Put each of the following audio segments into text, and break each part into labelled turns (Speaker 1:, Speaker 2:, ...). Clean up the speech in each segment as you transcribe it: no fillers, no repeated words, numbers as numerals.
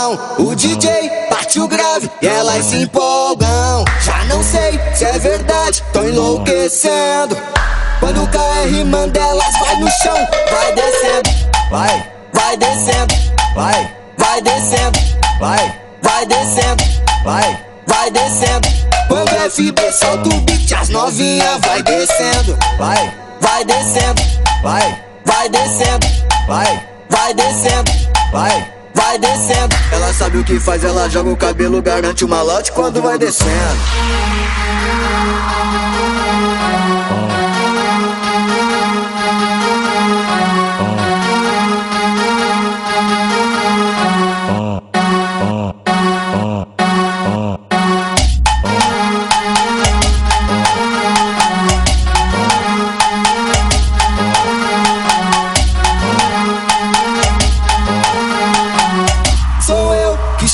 Speaker 1: gostão. O DJ parte o grave e elas se empolgam. Já não sei se é verdade, tão enlouquecendo. Quando o KR manda elas vai no chão. Vai descendo, vai descendo, vai descendo, vai descendo, vai descendo. Quando o FB solta o beat, as novinha vai descendo. Vai descendo, vai descendo, vai descendo, vai descendo. Ela sabe o que faz, ela joga o cabelo, garante o malote quando vai descendo.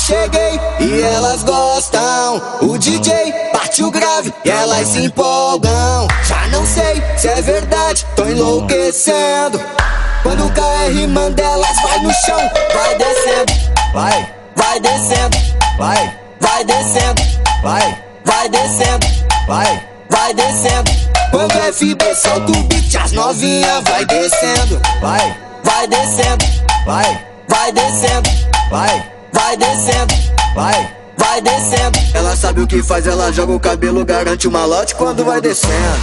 Speaker 1: Cheguei e elas gostam. O DJ parte o grave e elas se empolgam. Já não sei se é verdade, tô enlouquecendo. Quando o KR manda elas vai no chão. Vai descendo, vai descendo, vai descendo, vai descendo, vai descendo. Quando o FB solta o beat, as novinha vai descendo. Vai descendo, vai descendo, vai descendo, vai descendo. Ela sabe o que faz, ela joga o cabelo, garante o malote quando vai descendo.